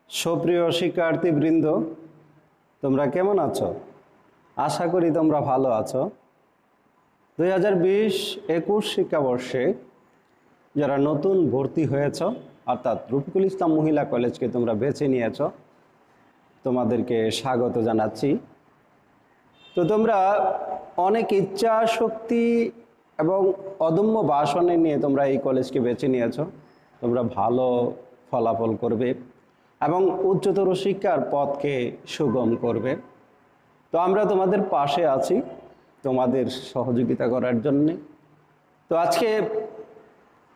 সুপ্রিয় শিক্ষার্থীবৃন্দ, তোমরা কেমন আছো? আশা করি তোমরা ভালো আছো। 2020-21 শিক্ষাবর্ষে যারা নতুন ভর্তি হয়েছ, অর্থাৎ রফিকুল ইসলাম মহিলা কলেজকে তোমরা বেছে নিয়েছ, তোমাদেরকে স্বাগত জানাচ্ছি। তো তোমরা অনেক ইচ্ছা শক্তি এবং অদম্য বাসনে নিয়ে তোমরা এই কলেজকে বেছে নিয়েছ। তোমরা ভালো ফলাফল করবে এবং উচ্চতর শিক্ষার পথকে সুগম করবে। তো আমরা তোমাদের পাশে আছি তোমাদের সহযোগিতা করার জন্যে। তো আজকে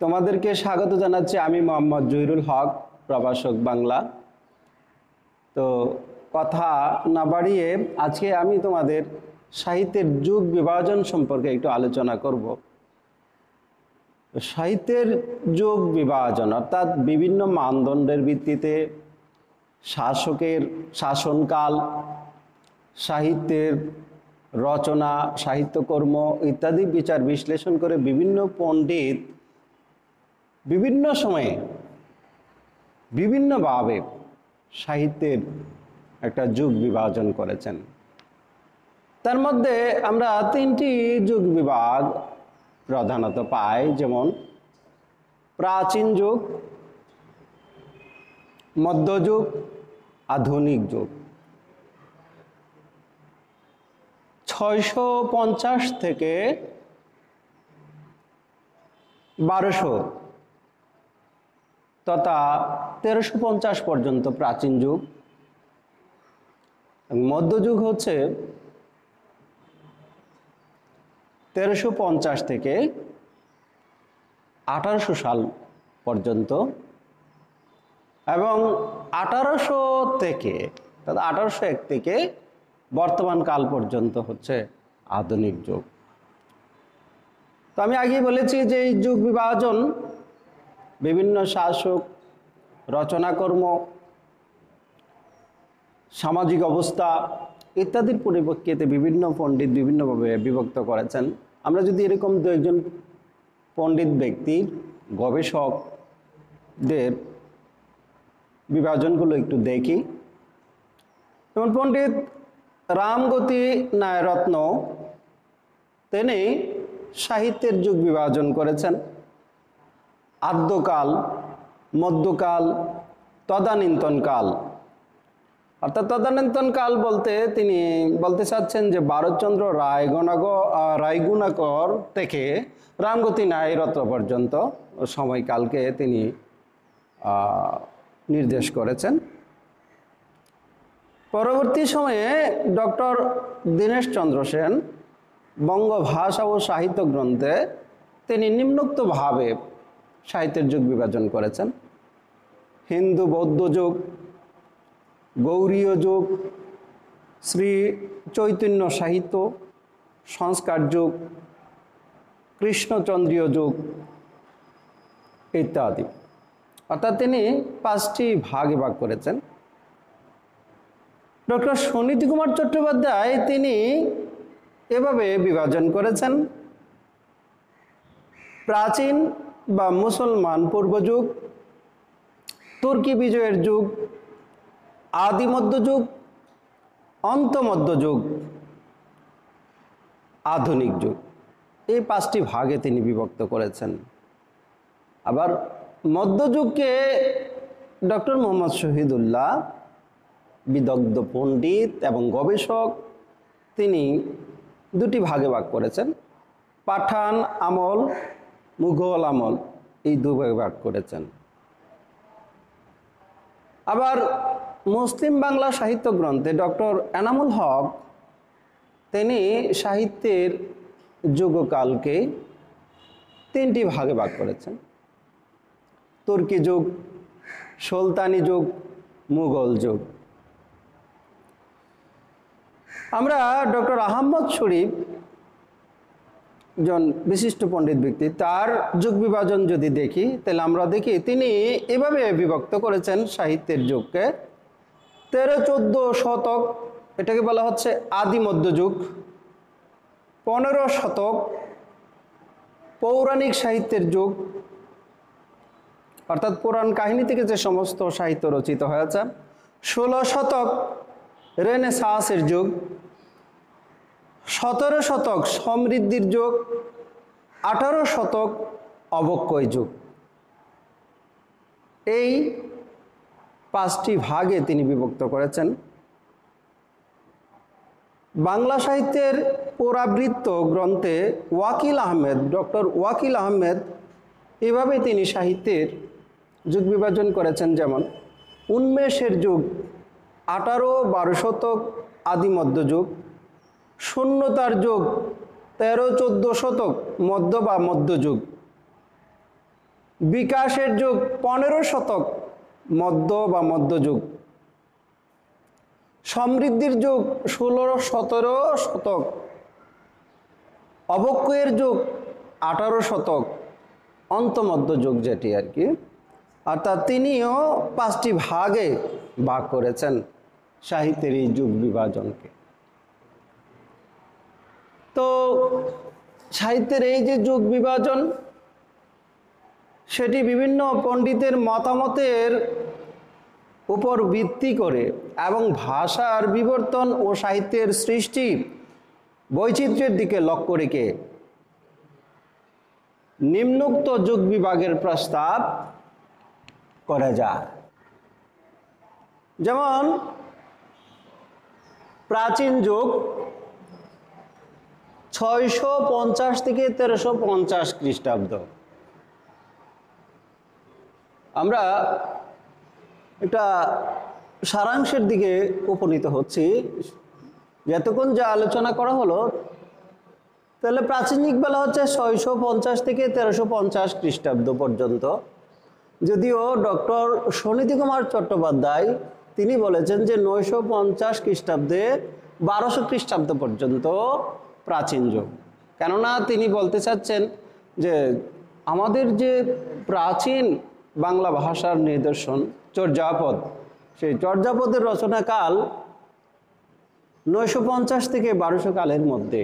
তোমাদেরকে স্বাগত জানাচ্ছি আমি মোহাম্মদ জহিরুল হক, প্রভাষক বাংলা। তো কথা না বাড়িয়ে আজকে আমি তোমাদের সাহিত্যের যুগ বিভাজন সম্পর্কে একটু আলোচনা করব। সাহিত্যের যুগ বিভাজন অর্থাৎ বিভিন্ন মানদণ্ডের ভিত্তিতে শাসকের শাসনকাল, সাহিত্যের রচনা, সাহিত্যকর্ম ইত্যাদি বিচার বিশ্লেষণ করে বিভিন্ন পণ্ডিত বিভিন্ন সময়ে বিভিন্নভাবে সাহিত্যের একটা যুগ বিভাজন করেছেন। তার মধ্যে আমরা তিনটি যুগ বিভাগ প্রধানত পাই, যেমন প্রাচীন যুগ, মধ্যযুগ, আধুনিক যুগ। 650 থেকে 1200 তথা 1350 পর্যন্ত প্রাচীন যুগ। মধ্যযুগ হচ্ছে 1350 থেকে 1800 সাল পর্যন্ত, এবং 1800 থেকে 1801 থেকে বর্তমান কাল পর্যন্ত হচ্ছে আধুনিক যুগ। তো আমি আগেই বলেছি যে এই যুগ বিভাজন বিভিন্ন শাসক, রচনাকর্ম, সামাজিক অবস্থা ইত্যাদির পরিপ্রেক্ষিতে বিভিন্ন পণ্ডিত বিভিন্নভাবে বিভক্ত করেছেন। আমরা যদি এরকম দু একজন পণ্ডিত ব্যক্তির, গবেষকদের বিভাজনগুলো একটু দেখি। যেমন পণ্ডিত রামগতি নায়রত্ন, তিনি সাহিত্যের যুগ বিভাজন করেছেন আদ্যকাল, মধ্যকাল, তদানীন্তনকাল। অর্থাৎ তদানীন্তনকাল বলতে তিনি বলতে চাচ্ছেন যে ভারতচন্দ্র রায়গুণাকর থেকে রামগতি নায়রত্ন পর্যন্ত সময়কালকে তিনি নির্দেশ করেছেন। পরবর্তী সময়ে ডক্টর দীনেশচন্দ্র সেন বঙ্গভাষা ও সাহিত্য গ্রন্থে তিনি নিম্নোক্তভাবে সাহিত্যের যুগ বিভাজন করেছেন: হিন্দু বৌদ্ধ যুগ, গৌড়ীয় যুগ, শ্রী চৈতন্য সাহিত্য, সংস্কার যুগ, কৃষ্ণচন্দ্রীয় যুগ ইত্যাদি। অর্থাৎ তিনি 5টি ভাগে ভাগ করেছেন। ডক্টর সুনীতি কুমার চট্টোপাধ্যায় তিনি এভাবে বিভাজন করেছেন: প্রাচীন বা মুসলমান পূর্বযুগ, তুর্কি বিজয়ের যুগ, আদি মধ্যযুগ, অন্তমধ্যযুগ, আধুনিক যুগ। এই 5টি ভাগে তিনি বিভক্ত করেছেন। আবার মধ্যযুগকে ডক্টর মোহাম্মদ শহীদুল্লাহ, বিদগ্ধ পণ্ডিত এবং গবেষক, তিনি 2টি ভাগে ভাগ করেছেন: পাঠান আমল, মুঘল আমল, এই 2 ভাগে ভাগ করেছেন। আবার মুসলিম বাংলা সাহিত্য গ্রন্থে ডক্টর এনামুল হক তিনি সাহিত্যের যুগকালকে 3টি ভাগে ভাগ করেছেন: তুর্কি যুগ, সুলতানি যুগ, মুঘল যুগ। আমরা ডক্টর আহমদ শরীফ, একজন বিশিষ্ট পণ্ডিত ব্যক্তি, তার যুগ বিভাজন যদি দেখি তাহলে আমরা দেখি তিনি এভাবে বিভক্ত করেছেন সাহিত্যের যুগকে: 13-14 শতক, এটাকে বলা হচ্ছে আদি মধ্যযুগ। 15 শতক পৌরাণিক সাহিত্যের যুগ। অর্থাৎ পুরাণ কাহিনী থেকে যে সমস্ত সাহিত্য রচিত হয়েছে। 16 শতক রেনেসাঁসের যুগ, 17 শতক সমৃদ্ধির যুগ, 18 শতক অবক্ষয় যুগ। এই 5টি ভাগে তিনি বিভক্ত করেছেন। বাংলা সাহিত্যের পুরাবৃত্ত গ্রন্থে ওয়াকিল আহমেদ, ডক্টর ওয়াকিল আহমেদ এভাবে তিনি সাহিত্যের যুগ বিভাজন করেছেন। যেমন উন্মেষের যুগ 18-12 শতক আদি মধ্যযুগ, শূন্যতার যুগ 13-14 শতক মধ্য বা মধ্যযুগ, বিকাশের যুগ 15 শতক মধ্য বা মধ্যযুগ, সমৃদ্ধির যুগ 16-17 শতক, অবক্ষয়ের যুগ 18 শতক, অন্তমধ্য যুগ যেটি আর কি। অর্থাৎ তিনিও 5টি ভাগে ভাগ করেছেন সাহিত্যের এই যুগ বিভাজনকে। তো সাহিত্যের এই যে যুগ বিভাজন, সেটি বিভিন্ন পণ্ডিতের মতামতের উপর ভিত্তি করে এবং ভাষার বিবর্তন ও সাহিত্যের সৃষ্টি বৈচিত্র্যের দিকে লক্ষ্য রেখে নিম্নোক্ত যুগ বিভাগের প্রস্তাব করা যায়। যেমন প্রাচীন যুগ 650 থেকে 1350 খ্রিস্টাব্দ। আমরা একটা সারাংশের দিকে উপনীত হচ্ছি। যতক্ষণ যা আলোচনা করা হলো, তাহলে প্রাচীন যুগ বলা হচ্ছে 650 থেকে 1350 খ্রিস্টাব্দ পর্যন্ত। যদিও ডক্টর সনীতি কুমার চট্টোপাধ্যায় তিনি বলেছেন যে 950 খ্রিস্টাব্দে 1200 খ্রিস্টাব্দ পর্যন্ত প্রাচীন যুগ। কেননা তিনি বলতে চাচ্ছেন যে আমাদের যে প্রাচীন বাংলা ভাষার নিদর্শন চর্যাপদ, সেই চর্যাপদের রচনাকাল 950 থেকে 1200 কালের মধ্যে।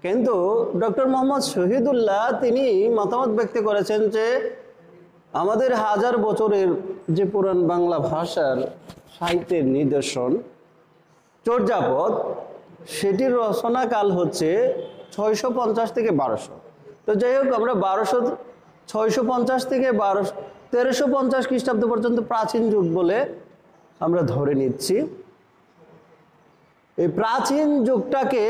কিন্তু ডক্টর মোহাম্মদ শহীদুল্লাহ তিনি মতামত ব্যক্ত করেছেন যে আমাদের 1000 বছরের যে পুরান বাংলা ভাষার সাহিত্যের নিদর্শন চর্যাপদ, সেটির রচনাকাল হচ্ছে 650 থেকে 1200। তো যাই হোক, আমরা 650 থেকে 1350 খ্রিস্টাব্দ পর্যন্ত প্রাচীন যুগ বলে আমরা ধরে নিচ্ছি। এই প্রাচীন যুগটাকে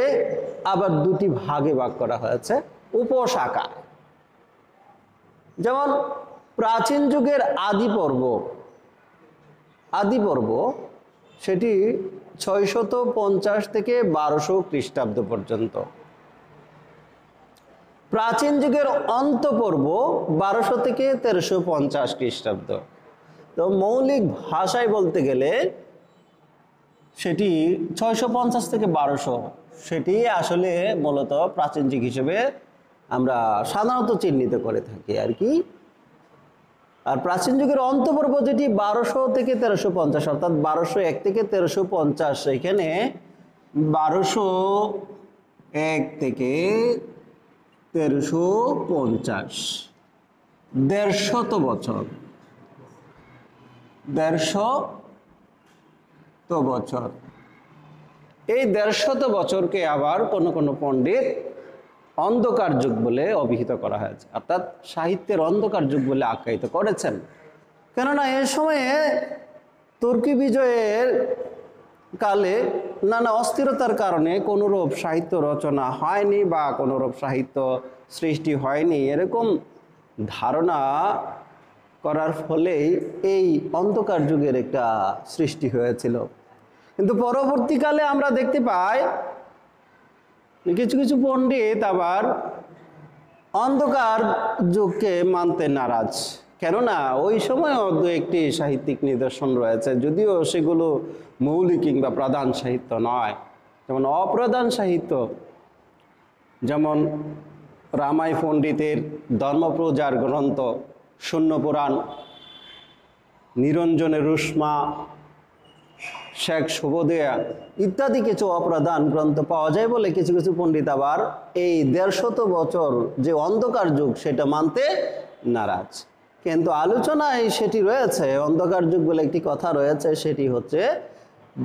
আবার 2টি ভাগে ভাগ করা হয়েছে উপশাখা। যেমন প্রাচীন যুগের আদি পর্ব সেটি 650 থেকে 1200 খ্রিস্টাব্দ পর্যন্ত। প্রাচীন যুগের অন্ত পর্ব 1200 থেকে 1350 খ্রিস্টাব্দ। তো মৌলিক ভাষায় বলতে গেলে সেটি 650 থেকে 1200, সেটি আসলে মূলত প্রাচীন যুগ হিসেবে আমরা সাধারণত চিহ্নিত করে থাকি আর কি। আর প্রাচীন যুগের অন্তপর্ব যেটি 1200 থেকে 1350, অর্থাৎ 1201 থেকে 1350, এখানে 1201 থেকে 1350 150 বছর, 150 বছর। এই 150 বছরকে আবার কোনো কোনো পণ্ডিত অন্ধকার যুগ বলে অভিহিত করা হয়েছে, অর্থাৎ সাহিত্যের অন্ধকার যুগ বলে আখ্যায়িত করেছেন। কেননা এ সময়ে তুর্কি বিজয়ের কালে নানা অস্থিরতার কারণে কোনোরূপ সাহিত্য রচনা হয়নি বা কোনোরূপ সাহিত্য সৃষ্টি হয়নি, এরকম ধারণা করার ফলেই এই অন্ধকার যুগের একটা সৃষ্টি হয়েছিল। কিন্তু পরবর্তীকালে আমরা দেখতে পাই কিছু কিছু পণ্ডিত আবার অন্ধকার যুগকে মানতে নারাজ। কেননা ওই সময়ও 2-1টি সাহিত্যিক নিদর্শন রয়েছে, যদিও সেগুলো মৌলিক কিংবা প্রধান সাহিত্য নয়। যেমন অপ্রধান সাহিত্য, যেমন রামাই পণ্ডিতের ধর্মপ্রচার গ্রন্থ শূন্য পুরাণ, নিরঞ্জনের রুষ্মা, শেখ শুভদেয়া ইত্যাদি কিছু অপ্রধান গ্রন্থ পাওয়া যায় বলে কিছু কিছু পণ্ডিত আবার এই 150 বছর যে অন্ধকার যুগ সেটা মানতে নারাজ। কিন্তু আলোচনায় সেটি রয়েছে, অন্ধকার যুগ বলে একটি কথা রয়েছে, সেটি হচ্ছে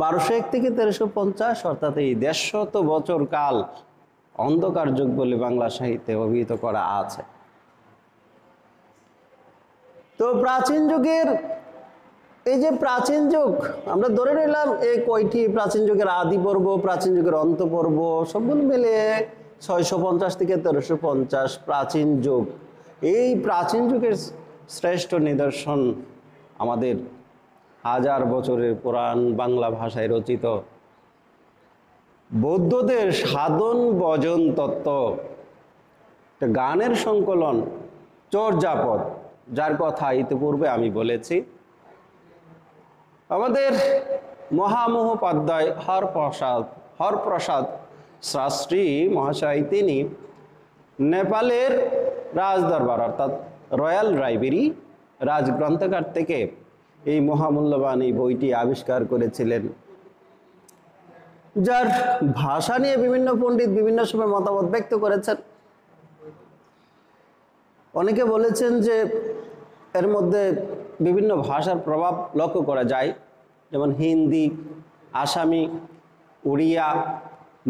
1201 থেকে 1350, অর্থাৎ এই 150 বছর কাল অন্ধকার যুগ বলে বাংলা সাহিত্যে অভিহিত করা আছে। তো প্রাচীন যুগের এই যে প্রাচীন যুগ আমরা ধরে নিলাম, এই কয়টি প্রাচীন যুগের আদি পর্ব, প্রাচীন যুগের অন্ত পর্ব সবগুলো মিলে 650 থেকে 1350 প্রাচীন যুগ। এই প্রাচীন যুগের শ্রেষ্ঠ নিদর্শন আমাদের 1000 বছরের পুরাণ বাংলা ভাষায় রচিত বৌদ্ধদের সাধন ভজন তত্ত্ব, গানের সংকলন চর্যাপদ, যার কথা ইতিপূর্বে আমি বলেছি। আমাদের মহামহোপাধ্যায় হরপ্রসাদ শাস্ত্রী মহাশয় তিনি নেপালের রাজদরবার অর্থাৎ রয়্যাল লাইব্রেরি রাজগ্রন্থাগার থেকে এই মহামূল্যবান এই বইটি আবিষ্কার করেছিলেন, যার ভাষা নিয়ে বিভিন্ন পণ্ডিত বিভিন্ন সময় মতামত ব্যক্ত করেছেন। অনেকে বলেছেন যে এর মধ্যে বিভিন্ন ভাষার প্রভাব লক্ষ্য করা যায়, যেমন হিন্দি, আসামি, উড়িয়া,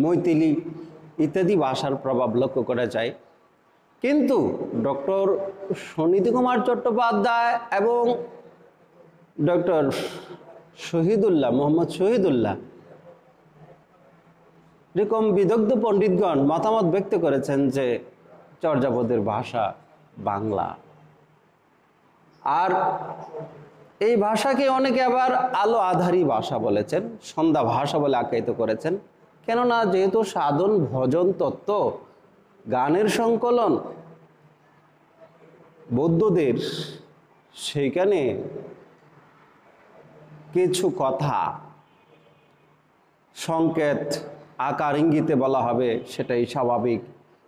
মৈথিলি ইত্যাদি ভাষার প্রভাব লক্ষ্য করা যায়। কিন্তু ডক্টর সুনীতি কুমার চট্টোপাধ্যায় এবং ডক্টর মোহাম্মদ শহীদুল্লাহ এরকম বিদগ্ধ পণ্ডিতগণ মতামত ব্যক্ত করেছেন যে চর্যাপদের ভাষা বাংলা। আর এই ভাষাকে অনেকে আবার আলো আধারী ভাষা বলেছেন, সন্ধ্যা ভাষা বলে আখ্যায়িত করেছেন। কেননা যেহেতু সাধন ভজন তত্ত্ব, গানের সংকলন বৌদ্ধদের, সেইখানে কিছু কথা সংকেত আকার ইঙ্গিতে বলা হবে, সেটাই স্বাভাবিক।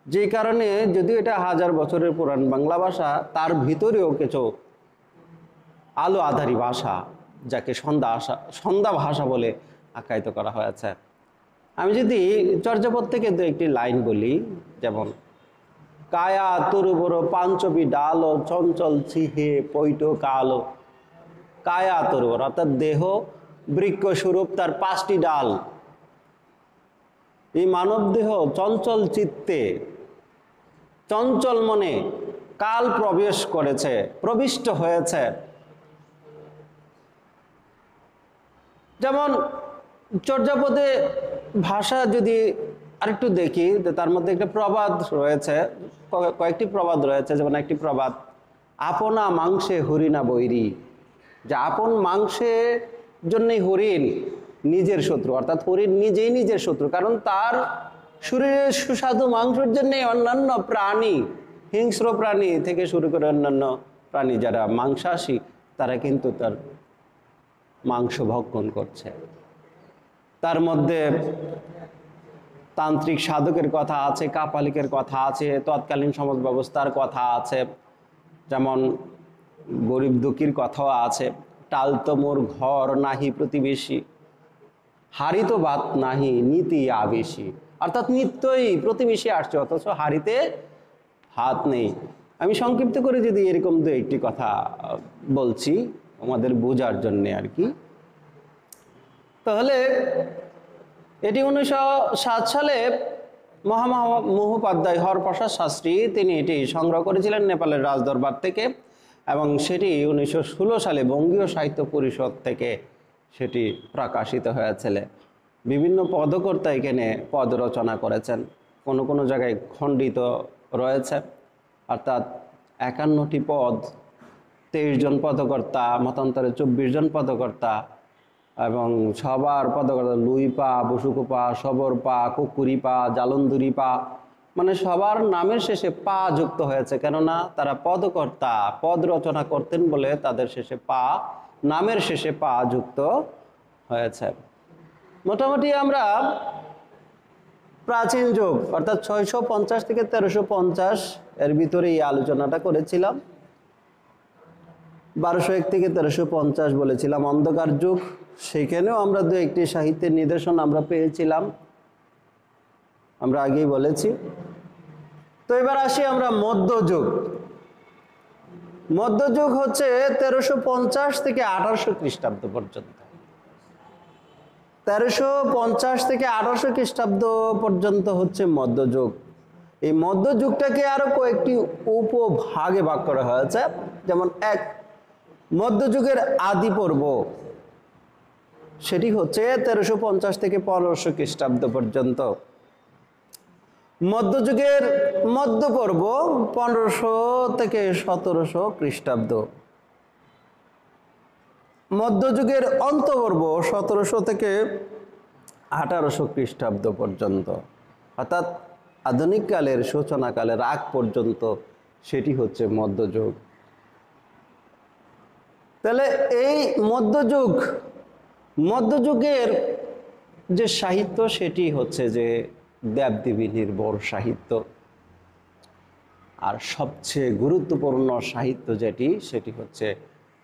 যে কারণে যদিও এটা 1000 বছরের পুরান বাংলা ভাষা, তার ভিতরেও কিছু আলো আধারী ভাষা, যাকে সন্ধ্যা ভাষা বলে আখ্যায়িত করা হয়েছে। আমি যদি চর্যাপদ থেকে দু একটি লাইন বলি, যেমন কায়া তরুবর পাঞ্চবি ডাল চঞ্চল ছিহে পৈট কালো। কায়া তরুবর অর্থাৎ দেহ বৃক্ষ স্বরূপ, তার 5টি ডাল। এই মানব দেহ চঞ্চল চিত্তে, চঞ্চল মনে কাল প্রবিষ্ট হয়েছে। যেমন চর্যাপদে ভাষা যদি আরেকটু দেখি, তার মধ্যে একটা প্রবাদ রয়েছে, কয়েকটি প্রবাদ রয়েছে। যেমন একটি প্রবাদ, আপনা মাংসে হরিণা বৈরী, যে আপন মাংসের জন্যই হরিণ নিজের শত্রু, অর্থাৎ হরিণ নিজেই নিজের শত্রু। কারণ তার শরীরের সুস্বাদু মাংসের জন্যই অন্যান্য প্রাণী, হিংস্র প্রাণী থেকে শুরু করে অন্যান্য প্রাণী যারা মাংসাশী, তারা কিন্তু তার মাংস ভক্ষণ করছে। তার মধ্যে তান্ত্রিক সাধকের কথা আছে, কাপালিকের কথা আছে, তৎকালীন সমাজ ব্যবস্থার কথা আছে, যেমন গরিব দুঃখীর কথাও আছে। টাল তো মোর ঘর নাহি প্রতিবেশী, হাড়ি তো ভাত নাহি নীতি আবেশী, অর্থাৎ নিত্যই প্রতিবেশী আসছে অথচ হাড়িতে ভাত নেই। আমি সংক্ষিপ্ত করে যদি এরকম দু একটি কথা বলছি আমাদের বোঝার জন্যে আর কি, তাহলে এটি 1907 সালে মহামহোপাধ্যায় হরপ্রসাদ শাস্ত্রী তিনি এটি সংগ্রহ করেছিলেন নেপালের রাজদরবার থেকে, এবং সেটি 1916 সালে বঙ্গীয় সাহিত্য পরিষদ থেকে সেটি প্রকাশিত হয়েছিল। বিভিন্ন পদকর্তা এখানে পদ রচনা করেছেন, কোনো কোনো জায়গায় খণ্ডিত রয়েছে, অর্থাৎ 51টি পদ, 23 জন পদকর্তা, মতান্তরে 24 জন পদকর্তা, এবং সবার পদকর্তা লুইপা, বসুকোপা, সবরপা, কুকুরিপা, জালন্দুরিপা, মানে সবার নামের শেষে পা যুক্ত হয়েছে। কেননা তারা পদকর্তা, পদ রচনা করতেন বলে তাদের শেষে পা, নামের শেষে পা যুক্ত হয়েছে। মোটামুটি আমরা প্রাচীন যুগ অর্থাৎ 650 থেকে 1350 এর ভিতরে এই আলোচনাটা করেছিলাম। 1201 থেকে 1350 বলেছিলাম অন্ধকার যুগ, সেখানেও আমরা দু একটি সাহিত্যের নিদর্শন আমরা পেয়েছিলাম, আমরা আগেই বলেছি। তো এবার আসি আমরা মধ্যযুগ। মধ্যযুগ হচ্ছে 1350 থেকে 1800 খ্রিস্টাব্দ পর্যন্ত। 1350 থেকে 1800 খ্রিস্টাব্দ পর্যন্ত হচ্ছে মধ্যযুগ। এই মধ্যযুগটাকে আরো কয়েকটি উপভাগে ভাগ করা হয়েছে। যেমন এক, মধ্যযুগের আদি পর্ব, সেটি হচ্ছে 1350 থেকে 1500 খ্রিস্টাব্দ পর্যন্ত। মধ্যযুগের মধ্য পর্ব 1500 থেকে 1700 খ্রিস্টাব্দ। মধ্যযুগের অন্তপর্ব 1700 থেকে 1800 খ্রিস্টাব্দ পর্যন্ত, অর্থাৎ আধুনিক কালের সূচনাকালের আগ পর্যন্ত সেটি হচ্ছে মধ্যযুগ। তাহলে এই মধ্যযুগের যে সাহিত্য সেটি হচ্ছে যে দেবদেবী নির্ভর সাহিত্য। আর সবচেয়ে গুরুত্বপূর্ণ সাহিত্য সেটি হচ্ছে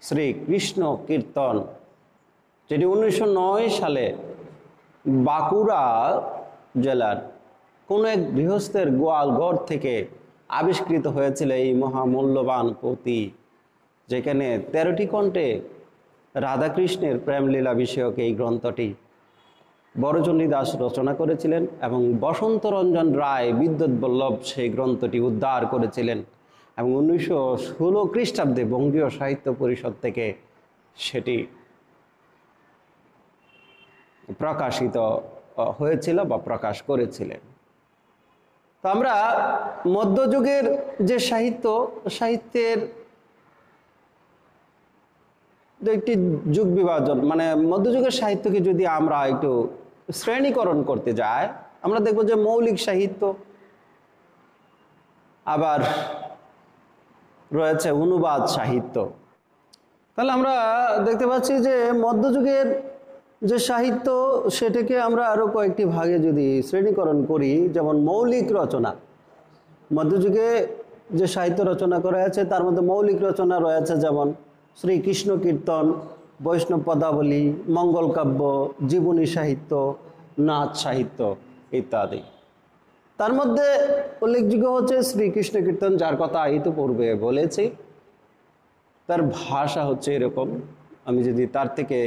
শ্রীকৃষ্ণ কীর্তন, যেটি 1909 সালে বাঁকুড়া জেলার কোনো এক গৃহস্থের গোয়ালঘর থেকে আবিষ্কৃত হয়েছিল এই মহামূল্যবান পুঁথি, যেখানে 13টি কণ্ঠে রাধাকৃষ্ণের প্রেমলীলা বিষয়ক এই গ্রন্থটি বড়চণ্ডী দাস রচনা করেছিলেন এবং বসন্ত রঞ্জন রায় বিদ্যুৎ বল্লভ সেই গ্রন্থটি উদ্ধার করেছিলেন এবং 1916 খ্রিস্টাব্দে বঙ্গীয় সাহিত্য পরিষদ থেকে সেটি প্রকাশিত হয়েছিল বা প্রকাশ করেছিলেন। তো আমরা মধ্যযুগের যে সাহিত্যের একটি যুগ বিভাজন, মানে মধ্যযুগের সাহিত্যকে যদি আমরা একটু শ্রেণীকরণ করতে যাই, আমরা দেখব যে মৌলিক সাহিত্য, আবার রয়েছে অনুবাদ সাহিত্য। তাহলে আমরা দেখতে পাচ্ছি যে মধ্যযুগের যে সাহিত্য সেটাকে আমরা আরো কয়েকটি ভাগে যদি শ্রেণীকরণ করি, যেমন মৌলিক রচনা। মধ্যযুগে যে সাহিত্য রচনা করা হয়েছে তার মধ্যে মৌলিক রচনা রয়েছে যেমন শ্রীকৃষ্ণ কীর্তন, বৈষ্ণব পদাবলী, মঙ্গল কাব্য, জীবনী সাহিত্য, নাচ সাহিত্য ইত্যাদি। তার মধ্যে উল্লেখযোগ্য হচ্ছে শ্রীকৃষ্ণ কীর্তন, যার কথা ইতিপূর্বে বলেছি। তার ভাষা হচ্ছে এরকম, আমি যদি তার থেকে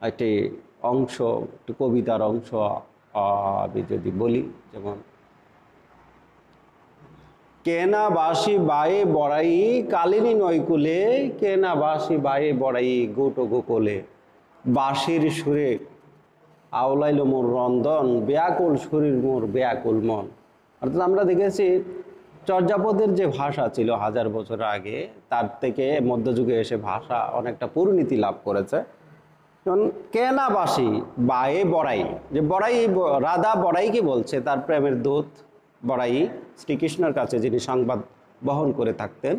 একটি অংশ, একটি কবিতার অংশ আমি যদি বলি, যেমন কেনা বাসি বায়ে বড়াই কালিনী নৈকুলে, কেনা বাসি বায়ে বড়াই গোটো গোকুলে, বাঁশির সুরে আওলাইল মোর রন্ধন, ব্যাকুল শরীর মোর ব্যাকুল মন। অর্থাৎ আমরা দেখেছি চর্যাপদের যে ভাষা ছিল 1000 বছর আগে, তার থেকে মধ্যযুগে এসে ভাষা অনেকটা পরিণতি লাভ করেছে। যেমন কেনা বাসি বায়ে বড়াই, যে বড়াই, রাধা বড়াইকে বলছে, তার প্রেমের দূত বড়াই শ্রীকৃষ্ণের কাছে যিনি সংবাদ বহন করে থাকতেন,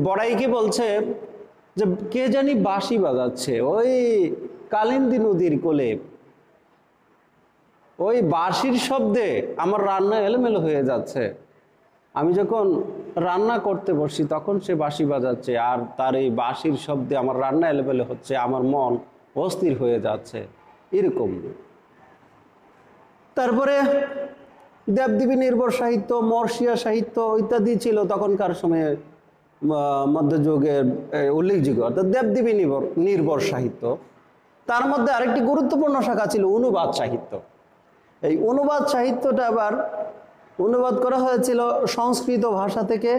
বড়াইকে বলছে যে কে জানি বাঁশি বাজাচ্ছে ওই কালিন্দী নদীর কোলে, ওই বাঁশির শব্দে আমার রান্না এলোমেলো হয়ে যাচ্ছে, আমি যখন রান্না করতে বসি তখন সে বাঁশি বাজাচ্ছে, আর তার এই বাঁশির শব্দে আমার রান্না এলোমেলো হচ্ছে, আমার মন অস্থির হয়ে যাচ্ছে, এরকম। তারপরে দেবদেবী নির্ভর সাহিত্য, মর্ষিয়া সাহিত্য ইত্যাদি ছিল তখনকার সময়ে মধ্যযুগের উল্লেখযোগ্য, অর্থাৎ দেবদেবী নির্ভর সাহিত্য। তার মধ্যে আরেকটি গুরুত্বপূর্ণ শাখা ছিল অনুবাদ সাহিত্য। এই অনুবাদ সাহিত্যটা আবার অনুবাদ করা হয়েছিল সংস্কৃত ভাষা থেকে,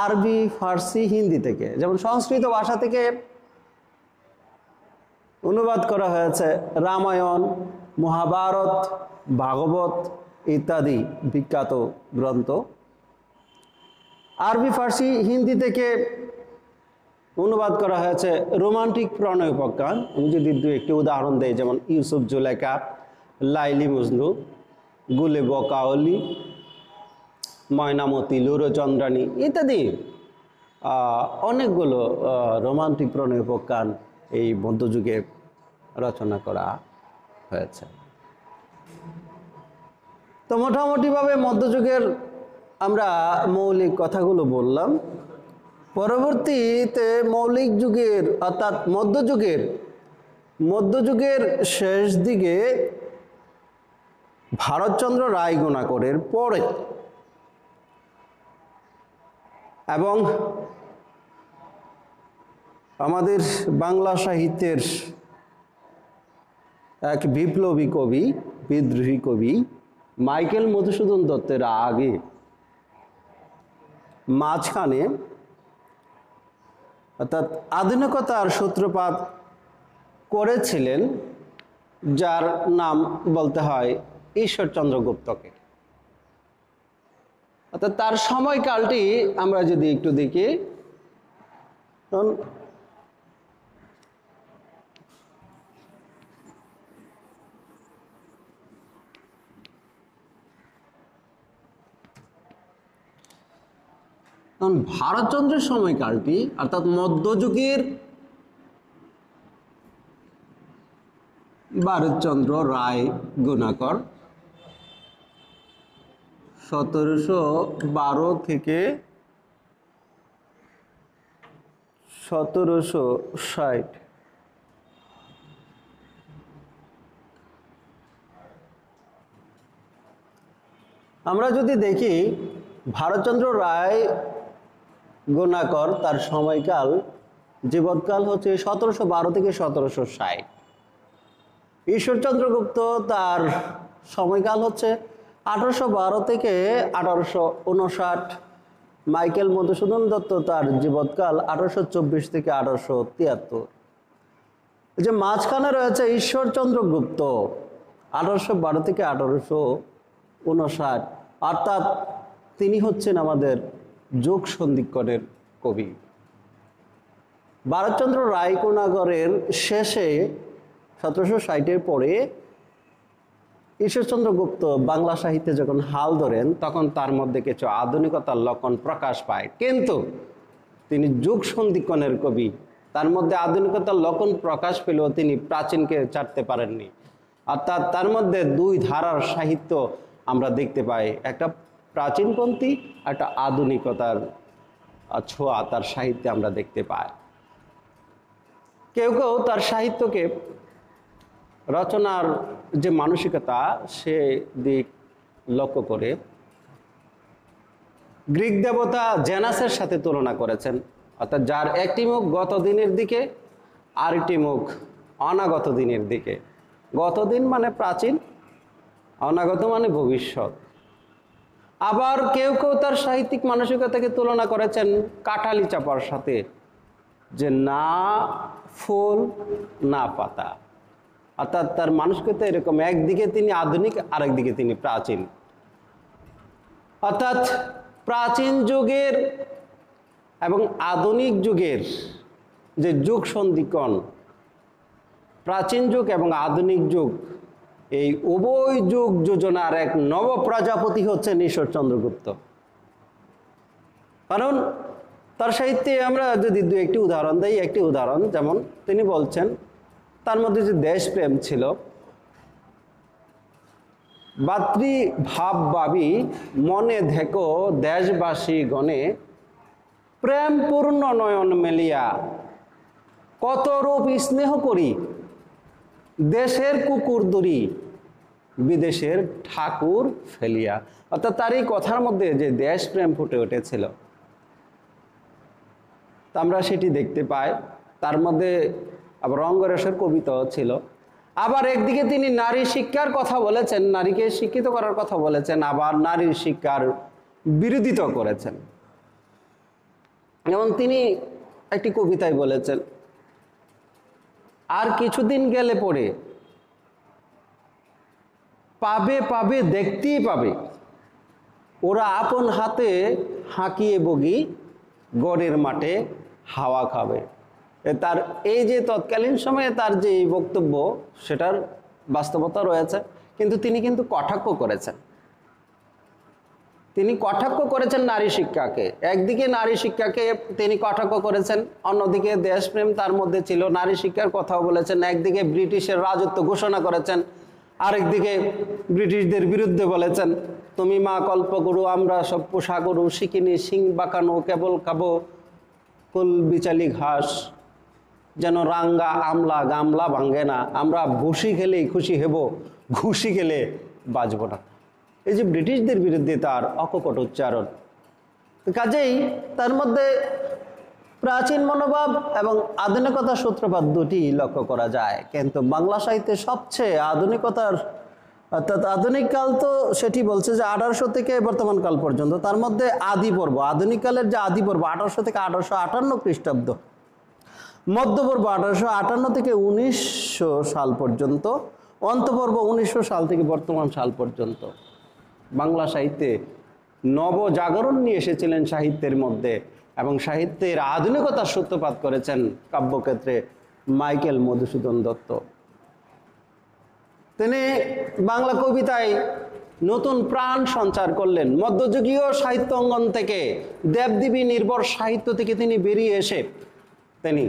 আরবি, ফার্সি, হিন্দি থেকে। যেমন সংস্কৃত ভাষা থেকে অনুবাদ করা হয়েছে রামায়ণ, মহাভারত, ভাগবত ইত্যাদি বিখ্যাত গ্রন্থ। আরবি, ফার্সি, হিন্দি থেকে অনুবাদ করা হয়েছে রোমান্টিক প্রণয় প্রজ্ঞান। আমি যদি একটি উদাহরণ দেই, যেমন ইউসুফ জুলেখা, লাইলি মজনু, গুলে বকাওলি, ময়নামতি, লুরোচন্দ্রানী ইত্যাদি অনেকগুলো রোমান্টিক প্রণয় প্রজ্ঞান এই মধ্যযুগে রচনা করা হয়েছে। তো মোটামুটিভাবে মধ্যযুগের আমরা মৌলিক কথাগুলো বললাম। পরবর্তীতে মৌলিক যুগের অর্থাৎ মধ্যযুগের শেষ দিকে ভারতচন্দ্র রায়গুণাকরের পরে এবং আমাদের বাংলা সাহিত্যের এক বিপ্লবী কবি, বিদ্রোহী কবি মাইকেল মধুসূদন দত্তের আগে মাঝখানে অর্থাৎ আধুনিকতার সূত্রপাত করেছিলেন, যার নাম বলতে হয় ঈশ্বরচন্দ্র গুপ্তকে। অর্থাৎ তার সময়কালটি আমরা যদি একটু দেখি, ভারতচন্দ্রের সময়কালটি অর্থাৎ মধ্যযুগের ভারতচন্দ্র রায় গুণাকর 1712 থেকে 1760। আমরা যদি দেখি ভারতচন্দ্র রায় গুণাকর তার সময়কাল, জীবৎকাল হচ্ছে 1712 থেকে 1760। ঈশ্বরচন্দ্র গুপ্ত তার সময়কাল হচ্ছে 1812 থেকে 1859। মাইকেল মধুসূদন দত্ত তার জীবৎকাল 1824 থেকে 1873। এই যে মাঝখানে রয়েছে ঈশ্বরচন্দ্র গুপ্ত 1812 থেকে 1859, অর্থাৎ তিনি হচ্ছেন আমাদের যুগ সন্ধিক্ষণের কবি। ভারতচন্দ্র রায় গুণাকরের শেষে 1760-এর পরে ঈশ্বরচন্দ্র গুপ্ত বাংলা সাহিত্যে যখন হাল ধরেন, তখন তার মধ্যে কিছু আধুনিকতার লক্ষণ প্রকাশ পায়, কিন্তু তিনি যুগ সন্ধিক্ষণের কবি, তার মধ্যে আধুনিকতার লক্ষণ প্রকাশ পেলেও তিনি প্রাচীনকে ছাড়তে পারেননি। অর্থাৎ তার মধ্যে দুই ধারার সাহিত্য আমরা দেখতে পাই, একটা প্রাচীনপন্থী, একটা আধুনিকতার ছোঁয়া তার সাহিত্যে আমরা দেখতে পাই। কেউ কেউ তার সাহিত্যকে রচনার যে মানসিকতা সে দিক লক্ষ্য করে গ্রিক দেবতা জেনাসের সাথে তুলনা করেছেন, অর্থাৎ যার একটি মুখ গত দিনের দিকে, আরেকটি মুখ অনাগত দিনের দিকে। গত দিন মানে প্রাচীন, অনাগত মানে ভবিষ্যৎ। আবার কেউ কেউ তার সাহিত্যিক মানসিকতাকে তুলনা করেছেন কাঁঠালি চাপার সাথে, যে না ফুল না পাতা, অর্থাৎ তার মানসিকতা এরকম, একদিকে তিনি আধুনিক, আরেকদিকে তিনি প্রাচীন। অর্থাৎ প্রাচীন যুগের এবং আধুনিক যুগের যে যুগ সন্ধিক্ষণ, প্রাচীন যুগ এবং আধুনিক যুগ, এই উভয় যুগ যোজনার এক নব প্রজাপতি হচ্ছেন ঈশ্বরচন্দ্র গুপ্ত। কারণ তার সাহিত্যে আমরা যদি দু একটি উদাহরণ দেই, একটি উদাহরণ যেমন তিনি বলছেন তার মধ্যে যে দেশপ্রেম ছিল, ভাতৃভাব ভাবি মনে দেখো দেশবাসী গণে, প্রেম পূর্ণ নয়ন মেলিয়া কত রূপ স্নেহ করি, দেশের কুকুর দড়ি বিদেশের ঠাকুর ফেলিয়া। অর্থাৎ তার এই কথার মধ্যে যে দেশপ্রেম ফুটে উঠেছিল, তা আমরা সেটি দেখতে পাই। তার মধ্যে আবার রঙ্গরসের কবিতাও ছিল। আবার একদিকে তিনি নারী শিক্ষার কথা বলেছেন, নারীকে শিক্ষিত করার কথা বলেছেন, আবার নারীর শিক্ষার বিরোধিতা করেছেন। যেমন তিনি একটি কবিতায় বলেছেন, আর কিছুদিন গেলে পরে পাবে পাবে দেখতেই পাবে, ওরা আপন হাতে হাঁকিয়ে বগি গড়ের মাঠে হাওয়া খাবে। তার এই যে তৎকালীন সময়ে তার যে এই বক্তব্য, সেটার বাস্তবতা রয়েছে, কিন্তু তিনি কিন্তু কটাক্ষ করেছেন। তিনি কটাক্ষ করেছেন নারী শিক্ষাকে। একদিকে নারী শিক্ষাকে তিনি কটাক্ষ করেছেন, অন্যদিকে দেশপ্রেম তার মধ্যে ছিল, নারী শিক্ষার কথাও বলেছেন। একদিকে ব্রিটিশের রাজত্ব ঘোষণা করেছেন, আরেকদিকে ব্রিটিশদের বিরুদ্ধে বলেছেন তুমি মা কল্পগুরু, আমরা সব পোষা গরু, শিখিনি সিং বাঁকানো, কেবল খাবো ফুল বিচালি ঘাস, যেন রাঙ্গা আমলা গামলা ভাঙ্গে না, আমরা ভুসি খেলেই খুশি হব, ঘুষি খেলে বাঁচব না। এই যে ব্রিটিশদের বিরুদ্ধে তার অকপট উচ্চারণ, কাজেই তার মধ্যে প্রাচীন মনোভাব এবং আধুনিকতার সূত্রপাত দুটি লক্ষ্য করা যায়। কিন্তু বাংলা সাহিত্যে সবচেয়ে আধুনিকতার অর্থাৎ আধুনিক কাল তো সেটি বলছে যে 1800 থেকে বর্তমান কাল পর্যন্ত, তার মধ্যে আদি পর্ব, আধুনিক কালের যে আদি পর্ব 1800 থেকে 1858 খ্রিস্টাব্দ, মধ্যপর্ব 1858 থেকে 1900 সাল পর্যন্ত, অন্তপর্ব 1900 সাল থেকে বর্তমান সাল পর্যন্ত বাংলা সাহিত্যে নবজাগরণ নিয়ে এসেছিলেন সাহিত্যের মধ্যে, এবং সাহিত্যের আধুনিকতার সূত্রপাত করেছেন কাব্যক্ষেত্রে মাইকেল মধুসূদন দত্ত। তিনি বাংলা কবিতায় নতুন প্রাণ সঞ্চার করলেন। মধ্যযুগীয় সাহিত্য অঙ্গন থেকে, দেবদেবী নির্ভর সাহিত্য থেকে তিনি বেরিয়ে এসে তিনি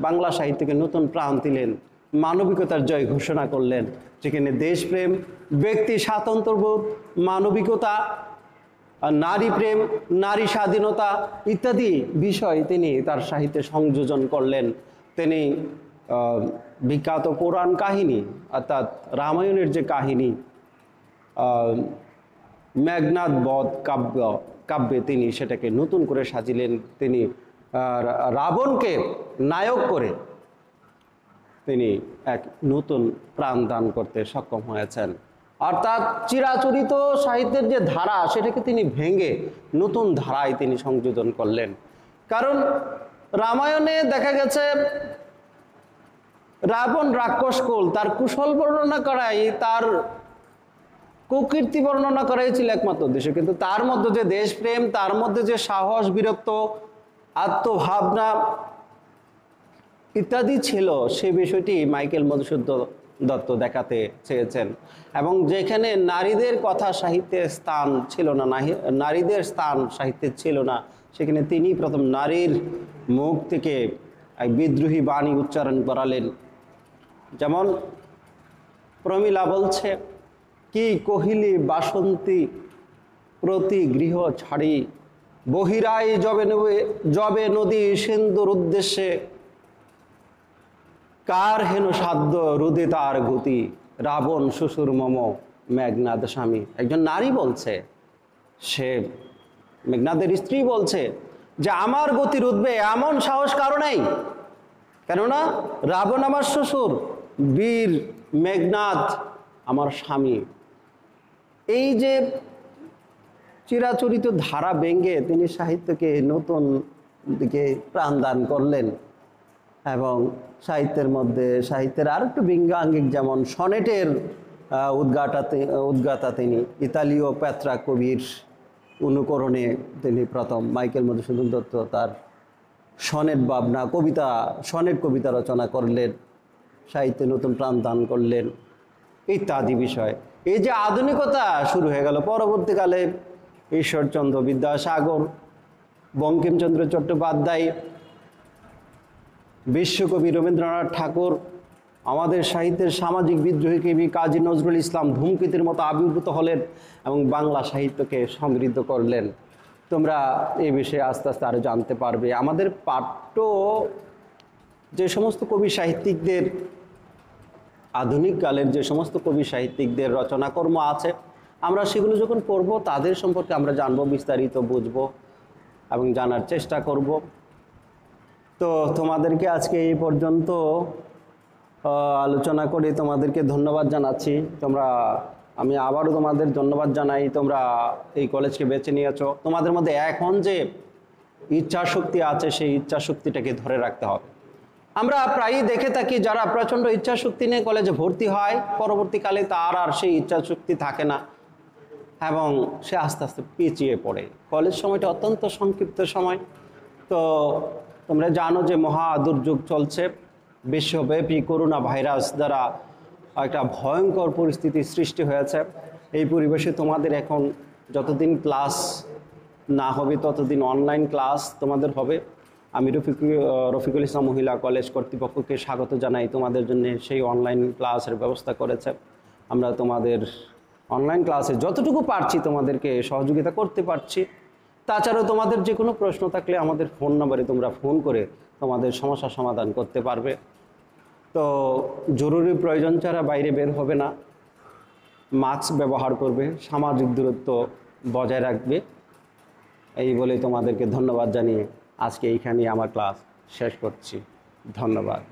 বাংলা সাহিত্যকে নতুন প্রাণ দিলেন, মানবিকতার জয় ঘোষণা করলেন, যেখানে দেশপ্রেম, ব্যক্তি স্বাতন্ত্র্যবোধ, মানবিকতা, নারী প্রেম, নারী স্বাধীনতা ইত্যাদি বিষয় তিনি তার সাহিত্যে সংযোজন করলেন। তিনি বিখ্যাত পুরাণ কাহিনী অর্থাৎ রামায়ণের যে কাহিনী, মেঘনাদ বধ কাব্যে তিনি সেটাকে নতুন করে সাজিলেন। তিনি রাবণকে নায়ক করে তিনি এক নতুন প্রাণ দান করতে সক্ষম হয়েছেন। অর্থাৎ চিরাচরিত সাহিত্যের যে ধারা সেটাকে তিনি ভেঙে নতুন ধারায় তিনি সংযোজন করলেন। কারণ রামায়ণে দেখা গেছে রাবণ রাক্ষস কুল, তার কুশল বর্ণনা করাই, তার কুকীর্তি বর্ণনা করাই ছিল একমাত্র উদ্দেশ্য, কিন্তু তার মধ্যে যে দেশপ্রেম, তার মধ্যে যে সাহস, বীরত্ব, আত্মভাবনা ইত্যাদি ছিল, সে বিষয়টি মাইকেল মধুসূদন দত্ত দেখাতে চেয়েছেন। এবং যেখানে নারীদের কথা সাহিত্যের স্থান ছিল না, নারীদের স্থান সাহিত্যে ছিল না, সেখানে তিনি প্রথম নারীর মুখ থেকে এক বিদ্রোহী বাণী উচ্চারণ করালেন। যেমন প্রমীলা বলছে, কি কহিলি বাসন্তী প্রতি গৃহ ছাড়ি, বহিরাই জবে নদী সিন্ধুর উদ্দেশ্যে, কার হেন সাধ্য রুদে তার গতি, রাবণ শ্বশুর মম মেঘনাদ স্বামী। একজন নারী বলছে, সে মেঘনাদের স্ত্রী বলছে যে আমার গতি রুদবে এমন সাহস কারো নেই, কেননা রাবণ আমার শ্বশুর, বীর মেঘনাদ আমার স্বামী। এই যে চিরাচরিত ধারা ভেঙে তিনি সাহিত্যকে নতুন দিকে প্রাণ দান করলেন। এবং সাহিত্যের মধ্যে সাহিত্যের আর একটু ব্যঙ্গাঙ্গিক, যেমন সনেটের উদ্গাতা তিনি, ইতালীয় পেত্রা কবির অনুকরণে তিনি প্রথম মাইকেল মধুসূদন দত্ত তার সনেট ভাবনা সনেট কবিতা রচনা করলেন, সাহিত্যে নতুন প্রাণ দান করলেন ইত্যাদি বিষয়। এই যে আধুনিকতা শুরু হয়ে গেল, পরবর্তীকালে ঈশ্বরচন্দ্র বিদ্যাসাগর, বঙ্কিমচন্দ্র চট্টোপাধ্যায়, বিশ্বকবি রবীন্দ্রনাথ ঠাকুর, আমাদের সাহিত্যের সামাজিক বিদ্রোহী কবি কাজী নজরুল ইসলাম ধূমকেতুর মতো আবির্ভূত হলেন এবং বাংলা সাহিত্যকে সমৃদ্ধ করলেন। তোমরা এই বিষয়ে আস্তে আস্তে আরও জানতে পারবে। আমাদের পাঠ্য যে সমস্ত কবি সাহিত্যিকদের, আধুনিক কালের যে সমস্ত কবি সাহিত্যিকদের রচনাকর্ম আছে, আমরা সেগুলো যখন পড়ব তাদের সম্পর্কে আমরা জানবো, বিস্তারিত বুঝবো এবং জানার চেষ্টা করব। তো তোমাদেরকে আজকে এই পর্যন্ত আলোচনা করে তোমাদেরকে ধন্যবাদ জানাচ্ছি। আমি আবারও তোমাদের ধন্যবাদ জানাই, তোমরা এই কলেজকে বেছে নিয়েছো। তোমাদের মধ্যে এখন যে ইচ্ছা শক্তি আছে সেই ইচ্ছা শক্তিটাকে ধরে রাখতে হবে। আমরা প্রায়ই দেখে থাকি যারা প্রচণ্ড ইচ্ছা শক্তি নিয়ে কলেজে ভর্তি হয়, পরবর্তীকালে তার আর সেই ইচ্ছা শক্তি থাকে না এবং সে আস্তে আস্তে পিছিয়ে পড়ে। কলেজ সময়টা অত্যন্ত সংক্ষিপ্ত সময়। তো তোমরা জানো যে মহা দুর্যোগ চলছে, বিশ্বব্যাপী করোনা ভাইরাস দ্বারা একটা ভয়ঙ্কর পরিস্থিতি সৃষ্টি হয়েছে। এই পরিবেশে তোমাদের এখন যতদিন ক্লাস না হবে ততদিন অনলাইন ক্লাস তোমাদের হবে। আমি রফিকুল ইসলাম মহিলা কলেজ কর্তৃপক্ষকে স্বাগত জানাই, তোমাদের জন্য সেই অনলাইন ক্লাসের ব্যবস্থা করেছে। আমরা তোমাদের অনলাইন ক্লাসে যতটুকু পারছি তোমাদেরকে সহযোগিতা করতে পারছি। তাছাড়াও তোমাদের যে কোনো প্রশ্ন থাকলে আমাদের ফোন নম্বরে তোমরা ফোন করে তোমাদের সমস্যার সমাধান করতে পারবে। তো জরুরি প্রয়োজন ছাড়া বাইরে বের হবে না, মাস্ক ব্যবহার করবে, সামাজিক দূরত্ব বজায় রাখবে এই বলে তোমাদেরকে ধন্যবাদ জানিয়ে আজকে এইখানেই আমার ক্লাস শেষ করছি। ধন্যবাদ।